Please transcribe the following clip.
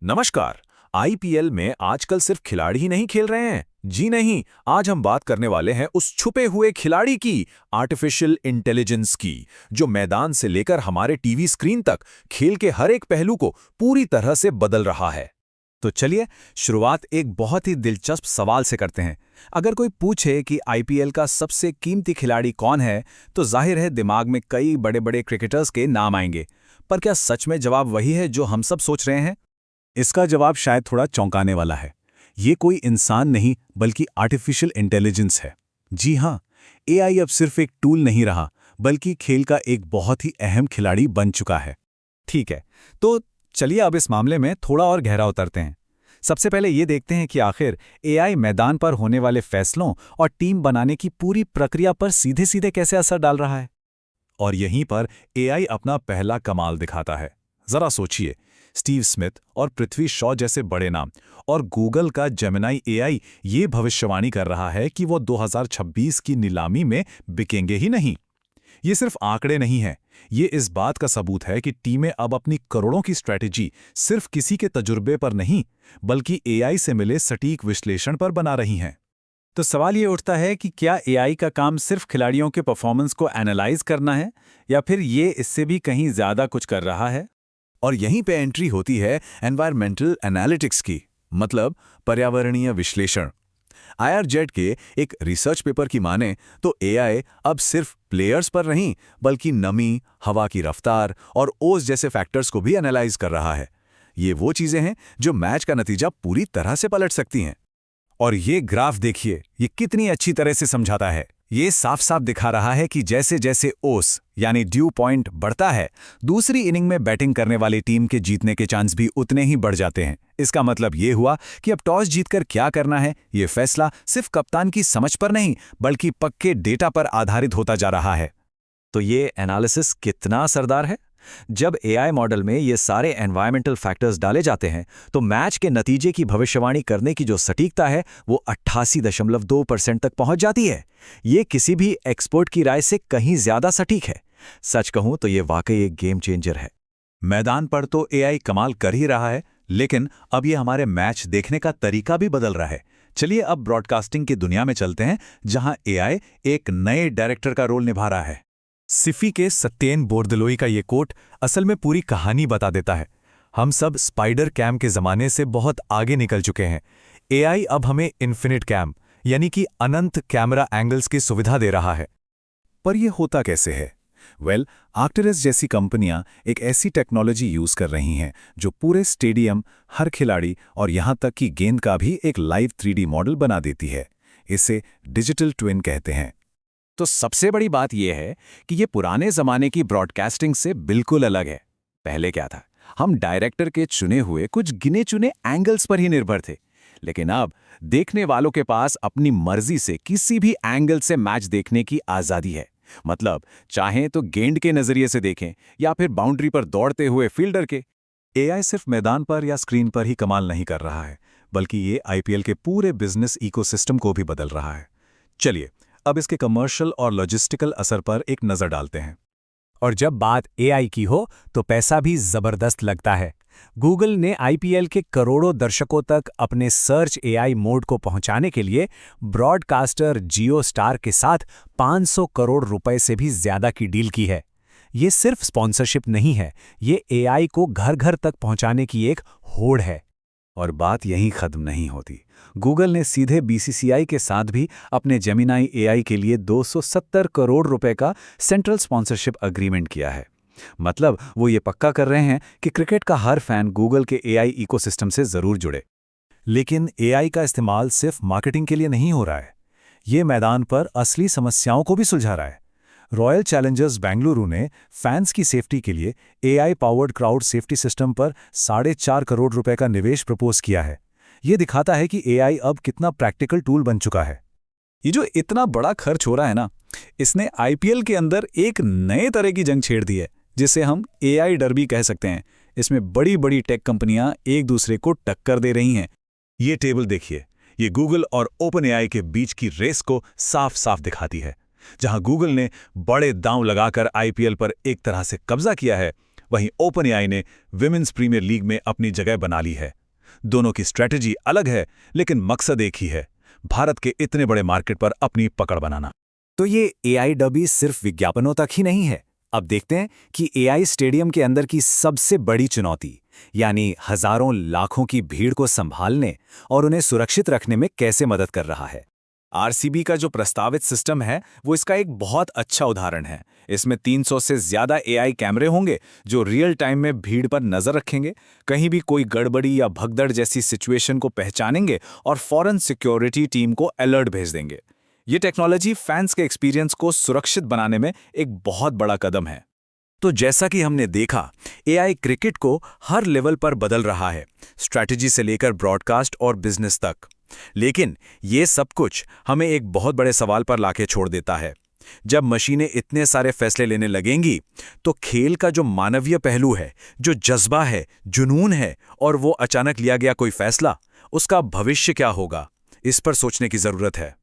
नमस्कार। आईपीएल में आजकल सिर्फ खिलाड़ी ही नहीं खेल रहे हैं। जी नहीं, आज हम बात करने वाले हैं उस छुपे हुए खिलाड़ी की, आर्टिफिशियल इंटेलिजेंस की, जो मैदान से लेकर हमारे टीवी स्क्रीन तक खेल के हर एक पहलू को पूरी तरह से बदल रहा है। तो चलिए शुरुआत एक बहुत ही दिलचस्प सवाल से करते हैं। अगर कोई पूछे कि आईपीएल का सबसे कीमती खिलाड़ी कौन है, तो जाहिर है दिमाग में कई बड़े बड़े क्रिकेटर्स के नाम आएंगे। पर क्या सच में जवाब वही है जो हम सब सोच रहे हैं? इसका जवाब शायद थोड़ा चौंकाने वाला है। ये कोई इंसान नहीं बल्कि आर्टिफिशियल इंटेलिजेंस है। जी हाँ, एआई अब सिर्फ एक टूल नहीं रहा, बल्कि खेल का एक बहुत ही अहम खिलाड़ी बन चुका है। ठीक है, तो चलिए अब इस मामले में थोड़ा और गहरा उतरते हैं। सबसे पहले ये देखते हैं कि आखिर एआई मैदान पर होने वाले फैसलों और टीम बनाने की पूरी प्रक्रिया पर सीधे सीधे कैसे असर डाल रहा है। और यहीं पर एआई अपना पहला कमाल दिखाता है। जरा सोचिए, स्टीव स्मिथ और पृथ्वी शॉ जैसे बड़े नाम, और गूगल का जेमिनाई एआई ये भविष्यवाणी कर रहा है कि वो 2026 की नीलामी में बिकेंगे ही नहीं। ये सिर्फ आंकड़े नहीं हैं, ये इस बात का सबूत है कि टीमें अब अपनी करोड़ों की स्ट्रैटेजी सिर्फ किसी के तजुर्बे पर नहीं, बल्कि एआई से मिले सटीक विश्लेषण पर बना रही हैं। तो सवाल ये उठता है कि क्या एआई का काम सिर्फ खिलाड़ियों के परफॉर्मेंस को एनालाइज करना है, या फिर ये इससे भी कहीं ज्यादा कुछ कर रहा है? और यहीं पे एंट्री होती है एनवायरमेंटल एनालिटिक्स की, मतलब पर्यावरणीय विश्लेषण। आईआरजेड के एक रिसर्च पेपर की माने तो एआई अब सिर्फ प्लेयर्स पर नहीं, बल्कि नमी, हवा की रफ्तार और ओस जैसे फैक्टर्स को भी एनालाइज कर रहा है। ये वो चीजें हैं जो मैच का नतीजा पूरी तरह से पलट सकती हैं। और ये ग्राफ देखिए, ये कितनी अच्छी तरह से समझाता है। ये साफ साफ दिखा रहा है कि जैसे जैसे ओस यानी ड्यू पॉइंट बढ़ता है, दूसरी इनिंग में बैटिंग करने वाली टीम के जीतने के चांस भी उतने ही बढ़ जाते हैं। इसका मतलब ये हुआ कि अब टॉस जीतकर क्या करना है, ये फैसला सिर्फ कप्तान की समझ पर नहीं, बल्कि पक्के डेटा पर आधारित होता जा रहा है। तो ये एनालिसिस कितना असरदार है? जब एआई मॉडल में ये सारे एनवायरमेंटल फैक्टर्स डाले जाते हैं, तो मैच के नतीजे की भविष्यवाणी करने की जो सटीकता है वो 88.2% तक पहुंच जाती है। ये किसी भी एक्सपर्ट की राय से कहीं ज्यादा सटीक है। सच कहूं तो ये वाकई एक गेम चेंजर है। मैदान पर तो एआई कमाल कर ही रहा है, लेकिन अब ये हमारे मैच देखने का तरीका भी बदल रहा है। चलिए अब ब्रॉडकास्टिंग की दुनिया में चलते हैं, जहां एआई एक नए डायरेक्टर का रोल निभा रहा है। सिफी के सत्येन बोरदलोई का ये कोट असल में पूरी कहानी बता देता है। हम सब स्पाइडर कैम के ज़माने से बहुत आगे निकल चुके हैं। एआई अब हमें इन्फिनिट कैम यानी कि अनंत कैमरा एंगल्स की सुविधा दे रहा है। पर यह होता कैसे है? आर्कटरस जैसी कंपनियां एक ऐसी टेक्नोलॉजी यूज कर रही हैं जो पूरे स्टेडियम, हर खिलाड़ी और यहां तक कि गेंद का भी एक लाइव 3D मॉडल बना देती है। इसे डिजिटल ट्विन कहते हैं। तो सबसे बड़ी बात यह है कि ये पुराने जमाने की ब्रॉडकास्टिंग से बिल्कुल अलग है। पहले क्या था, हम डायरेक्टर के चुने हुए कुछ गिने चुने एंगल्स पर ही निर्भर थे, लेकिन अब देखने वालों के पास अपनी मर्जी से किसी भी एंगल से मैच देखने की आज़ादी है। मतलब चाहें तो गेंद के नजरिए से देखें या फिर बाउंड्री पर दौड़ते हुए फील्डर के। एआई सिर्फ मैदान पर या स्क्रीन पर ही कमाल नहीं कर रहा है, बल्कि ये आईपीएल के पूरे बिजनेस इकोसिस्टम को भी बदल रहा है। चलिए अब इसके कमर्शियल और लॉजिस्टिकल असर पर एक नज़र डालते हैं। और जब बात एआई की हो तो पैसा भी जबरदस्त लगता है। गूगल ने आईपीएल के करोड़ों दर्शकों तक अपने सर्च एआई मोड को पहुंचाने के लिए ब्रॉडकास्टर जियो स्टार के साथ 500 करोड़ रुपए से भी ज्यादा की डील की है। ये सिर्फ स्पॉन्सरशिप नहीं है, ये एआई को घर घर तक पहुंचाने की एक होड़ है। और बात यहीं खत्म नहीं होती। गूगल ने सीधे बीसीसीआई के साथ भी अपने जेमिनाई एआई के लिए 270 करोड़ रुपए का सेंट्रल स्पॉन्सरशिप अग्रीमेंट किया है। मतलब वो ये पक्का कर रहे हैं कि क्रिकेट का हर फैन गूगल के एआई इकोसिस्टम से जरूर जुड़े। लेकिन एआई का इस्तेमाल सिर्फ मार्केटिंग के लिए नहीं हो रहा है, ये मैदान पर असली समस्याओं को भी सुलझा रहा है। रॉयल चैलेंजर्स बेंगलुरु ने फैंस की सेफ्टी के लिए AI powered crowd safety system पर 4.5 करोड़ रुपए का निवेश प्रपोज किया है। ये दिखाता है कि एआई अब कितना प्रैक्टिकल टूल बन चुका है। ये जो इतना बड़ा खर्च हो रहा है ना, इसने आईपीएल के अंदर एक नए तरह की जंग छेड़ दी है, जिसे हम एआई डर्बी कह सकते हैं। इसमें बड़ी बड़ी टेक कंपनियां एक दूसरे को टक्कर दे रही हैं। ये टेबल देखिए, ये गूगल और ओपन एआई के बीच की रेस को साफ साफ दिखाती है। जहां गूगल ने बड़े दांव लगाकर आईपीएल पर एक तरह से कब्जा किया है, वहीं ओपन एआई ने विमेंस प्रीमियर लीग में अपनी जगह बना ली है। दोनों की स्ट्रैटेजी अलग है, लेकिन मकसद एक ही है, भारत के इतने बड़े मार्केट पर अपनी पकड़ बनाना। तो ये एआई डबी सिर्फ विज्ञापनों तक ही नहीं है। अब देखते हैं कि एआई स्टेडियम के अंदर की सबसे बड़ी चुनौती, यानी हजारों लाखों की भीड़ को संभालने और उन्हें सुरक्षित रखने में कैसे मदद कर रहा है। आरसीबी का जो प्रस्तावित सिस्टम है वो इसका एक बहुत अच्छा उदाहरण है। इसमें 300 से ज्यादा एआई कैमरे होंगे जो रियल टाइम में भीड़ पर नजर रखेंगे, कहीं भी कोई गड़बड़ी या भगदड़ जैसी सिचुएशन को पहचानेंगे और फौरन सिक्योरिटी टीम को अलर्ट भेज देंगे। ये टेक्नोलॉजी फैंस के एक्सपीरियंस को सुरक्षित बनाने में एक बहुत बड़ा कदम है। तो जैसा कि हमने देखा, एआई क्रिकेट को हर लेवल पर बदल रहा है, स्ट्रैटेजी से लेकर ब्रॉडकास्ट और बिजनेस तक। लेकिन ये सब कुछ हमें एक बहुत बड़े सवाल पर लाके छोड़ देता है। जब मशीनें इतने सारे फैसले लेने लगेंगी, तो खेल का जो मानवीय पहलू है, जो जज्बा है, जुनून है, और वो अचानक लिया गया कोई फैसला, उसका भविष्य क्या होगा, इस पर सोचने की जरूरत है।